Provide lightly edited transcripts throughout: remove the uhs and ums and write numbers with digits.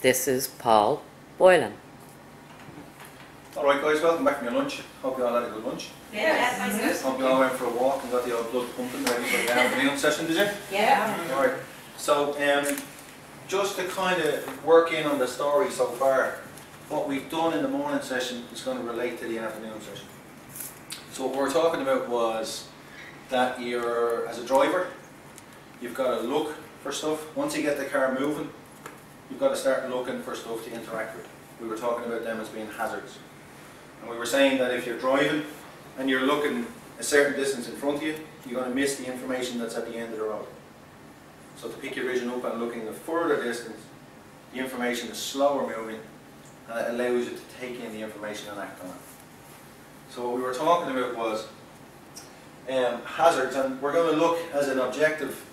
This is Paul Boylan. Alright guys, welcome back from your lunch. Hope you all had a good lunch. Yeah, Hope you all went for a walk and got the old blood pumping ready for the afternoon session, did you? Yeah. Alright, so just to kind of work in on the story so far, what we've done in the morning session is going to relate to the afternoon session. So what we were talking about was that you're, as a driver, you've got to look for stuff. Once you get the car moving, you've got to start looking for stuff to interact with. We were talking about them as being hazards. And we were saying that if you're driving and you're looking a certain distance in front of you, you're going to miss the information that's at the end of the road. So to pick your vision up and looking a further distance, the information is slower moving and it allows you to take in the information and act on it. So what we were talking about was hazards, and we're going to look as an objective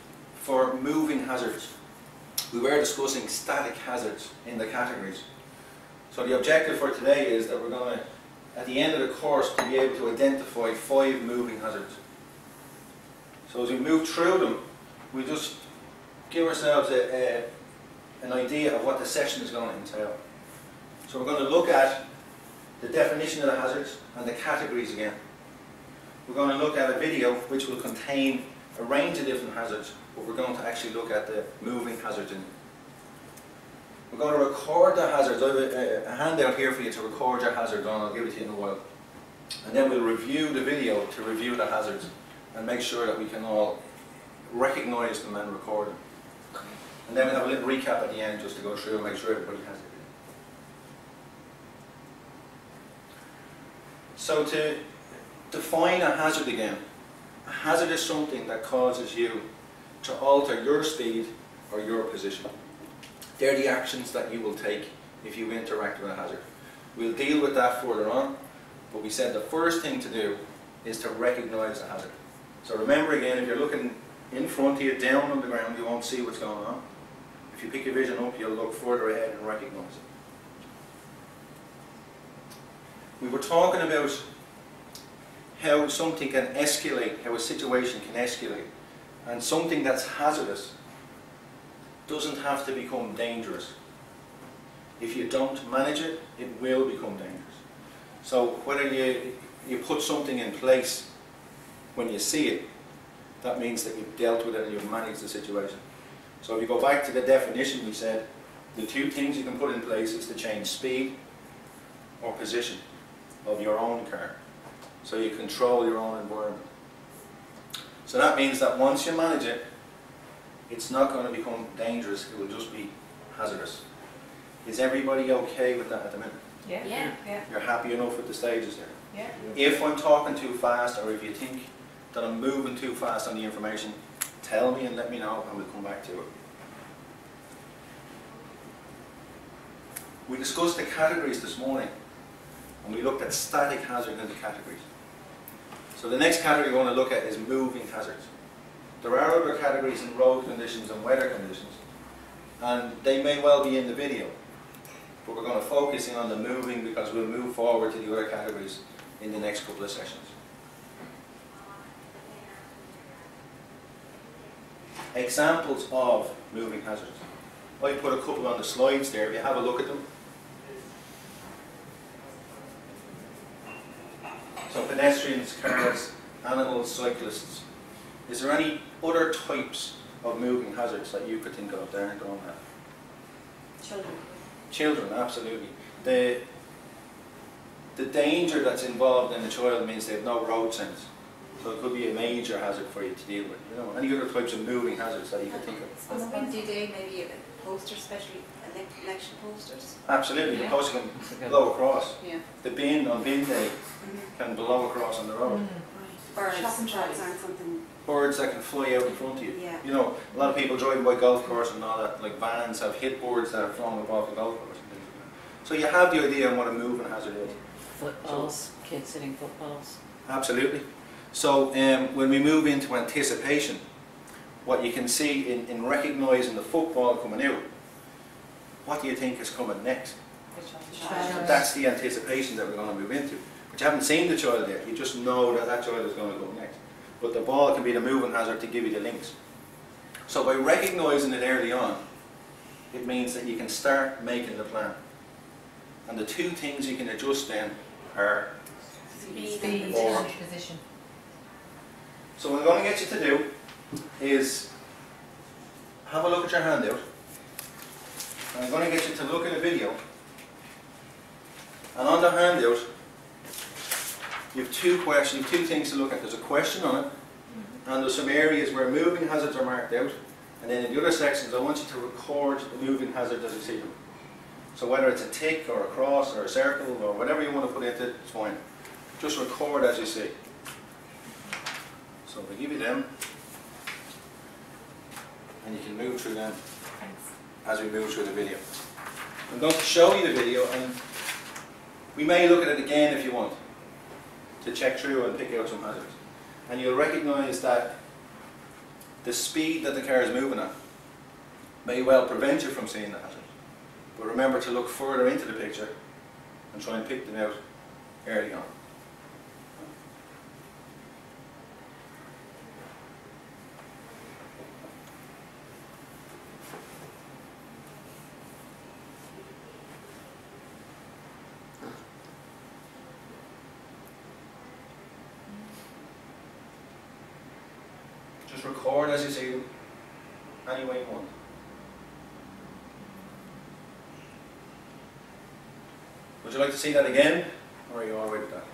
for moving hazards. We were discussing static hazards in the categories. So the objective for today is that we're going to, at the end of the course, to be able to identify 5 moving hazards. So as we move through them, we just give ourselves an idea of what the session is going to entail. So we're going to look at the definition of the hazards and the categories again. We're going to look at a video which will contain a range of different hazards, but we're going to actually look at the moving hazards in it. We're going to record the hazards. I have a handout here for you to record your hazards on. I'll give it to you in a while. And then we'll review the video to review the hazards and make sure that we can all recognise them and record them. And then we'll have a little recap at the end just to go through and make sure everybody has it. So to define a hazard again, a hazard is something that causes you to alter your speed or your position. They're the actions that you will take if you interact with a hazard. We'll deal with that further on, but we said the first thing to do is to recognise the hazard. So remember again, if you're looking in front of you, down on the ground, you won't see what's going on. If you pick your vision up, you'll look further ahead and recognise it. We were talking about how something can escalate, how a situation can escalate, and something that's hazardous doesn't have to become dangerous. If you don't manage it, it will become dangerous. So whether you put something in place when you see it, that means that you've dealt with it and you've managed the situation. So if you go back to the definition, we said the 2 things you can put in place is to change speed or position of your own car. So you control your own environment. So that means that once you manage it, it's not going to become dangerous, it will just be hazardous. Is everybody okay with that at the minute? Yeah. You're happy enough with the stages there? Yeah. If I'm talking too fast, or if you think that I'm moving too fast on the information, tell me and let me know and we'll come back to it. We discussed the categories this morning and we looked at static hazard in the categories. So the next category we're going to look at is moving hazards. There are other categories in road conditions and weather conditions, and they may well be in the video, but we're going to focus in on the moving because we'll move forward to the other categories in the next couple of sessions. Examples of moving hazards. I put a couple on the slides there, if you have a look at them. So pedestrians, cars, animals, cyclists. Is there any other types of moving hazards that you could think of there and don't have? Children. Children, absolutely. The danger that's involved in the child means they have no road sense. So it could be a major hazard for you to deal with. You know, any other types of moving hazards that you could think of? On a windy day, maybe a poster, especially election posters. Absolutely, Yeah. the post can blow across. Yeah. The bin on bin day can blow across on the road. Birds. Shopping trolleys aren't something. Birds that can fly out in front of you. Yeah. You know, a lot of people driving by golf course and all that, like vans have hit birds that have flown above the golf course and things like that. So you have the idea of what a moving hazard is. Footballs, kids hitting footballs. Absolutely. So when we move into anticipation, what you can see in recognising the football coming out, what do you think is coming next? Child. That's the anticipation that we're going to move into. But you haven't seen the child yet, you just know that that child is going to go next. But the ball can be the moving hazard to give you the links. So by recognising it early on, it means that you can start making the plan. And the two things you can adjust then are Speed. or. Position. So what I'm going to get you to do is have a look at your handout. And I'm going to get you to look at a video. And on the handout, you have two things to look at. There's a question on it, and there's some areas where moving hazards are marked out. And then in the other sections, I want you to record the moving hazards as you see them. So whether it's a tick or a cross or a circle or whatever you want to put into it, it's fine. Just record as you see. So if I give you them, and you can move through them as we move through the video. I'm going to show you the video, and we may look at it again if you want, to check through and pick out some hazards. And you'll recognise that the speed that the car is moving at may well prevent you from seeing the hazard. But remember to look further into the picture and try and pick them out early on. Just record as you see them, any way you want. Would you like to see that again, or are you all right with that?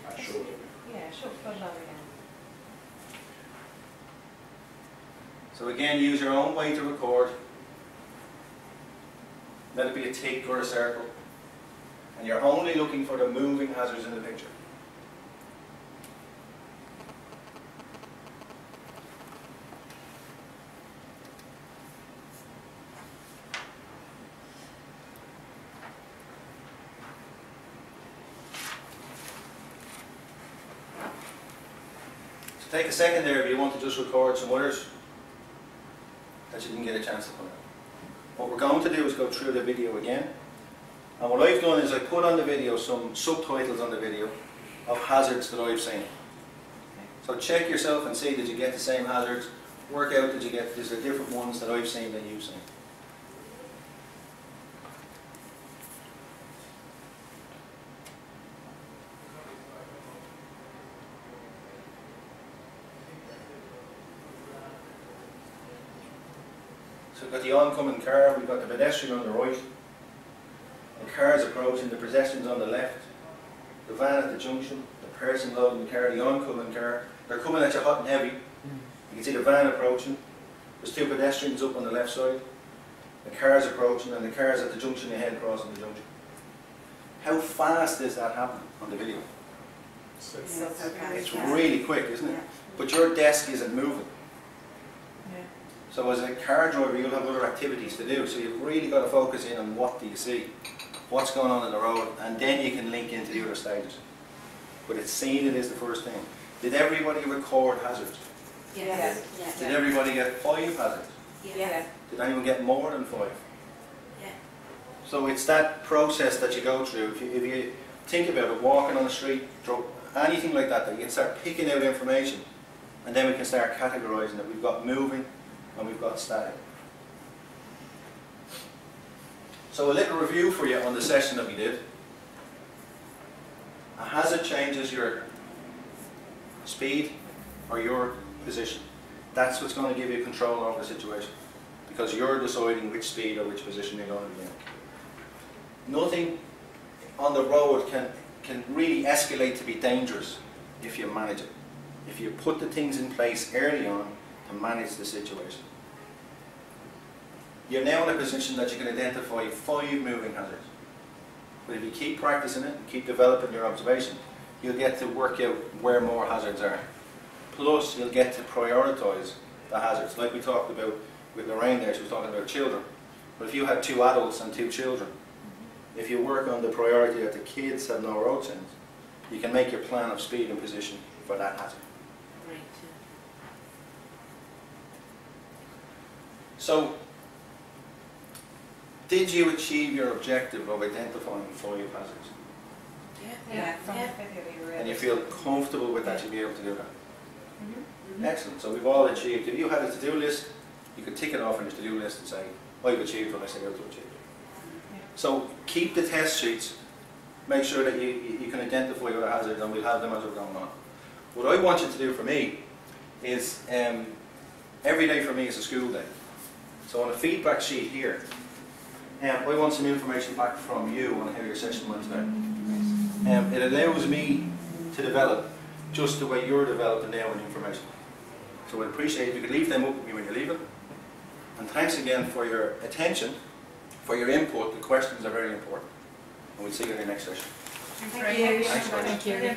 I should. Yeah, sure. Put it on again. So again, use your own way to record. Let it be a tick or a circle. And you're only looking for the moving hazards in the picture. So take a second there if you want to just record some others that you didn't get a chance to put out. What we're going to do is go through the video again. And what I've done is I put on the video some subtitles on the video of hazards that I've seen. So check yourself and see, did you get the same hazards? Work out, is there different ones that I've seen than you've seen? So we've got the oncoming car, we've got the pedestrian on the right, the car's approaching, the pedestrian's on the left, the van at the junction, the person loading the car, the oncoming car. They're coming at you hot and heavy. You can see the van approaching. There's two pedestrians up on the left side. The car's approaching, and the car's at the junction ahead crossing the junction. How fast is that happening on the video? It's really quick, isn't it? Yeah. But your desk isn't moving. Yeah. So as a car driver, you'll have other activities to do. So you've really got to focus in on what do you see, what's going on in the road, and then you can link into the other stages. But it's seeing it is the first thing. Did everybody record hazards? Yes. Did everybody get 5 hazards? Yes. Did anyone get more than 5? Yeah. So it's that process that you go through. If you think about it, walking on the street, anything like that, you can start picking out information, and then we can start categorising it. We've got moving and we've got static. So a little review for you on the session that we did. A hazard changes your speed or your position. That's what's going to give you control over the situation, because you're deciding which speed or which position you're going to be in. Nothing on the road can really escalate to be dangerous if you manage it. If you put the things in place early on to manage the situation. You're now in a position that you can identify 5 moving hazards. But if you keep practicing it and keep developing your observation, you'll get to work out where more hazards are. Plus, you'll get to prioritise the hazards. Like we talked about with Lorraine there, she was talking about children. But if you had 2 adults and 2 children, if you work on the priority that the kids have no road sense, you can make your plan of speed and position for that hazard. Right. So, did you achieve your objective of identifying 5 hazards? Yeah. From the video we were And able you to- feel comfortable with that, you'll be able to do that? Mhm. Excellent. So we've all achieved. If you had a to-do list, you could tick it off on your to-do list and say, I've achieved what I set out to achieve. So keep the test sheets, make sure that you can identify what the hazards, and we'll have them as we're going on. What I want you to do for me is, every day for me is a school day. So on a feedback sheet here, I want some information back from you on how your session went today. It allows me to develop just the way you're developing now with information. So I'd appreciate if you could leave them up with me when you're leaving. And thanks again for your attention, for your input. The questions are very important. And we'll see you in the next session. Thank you. Thanks very much. Thank you.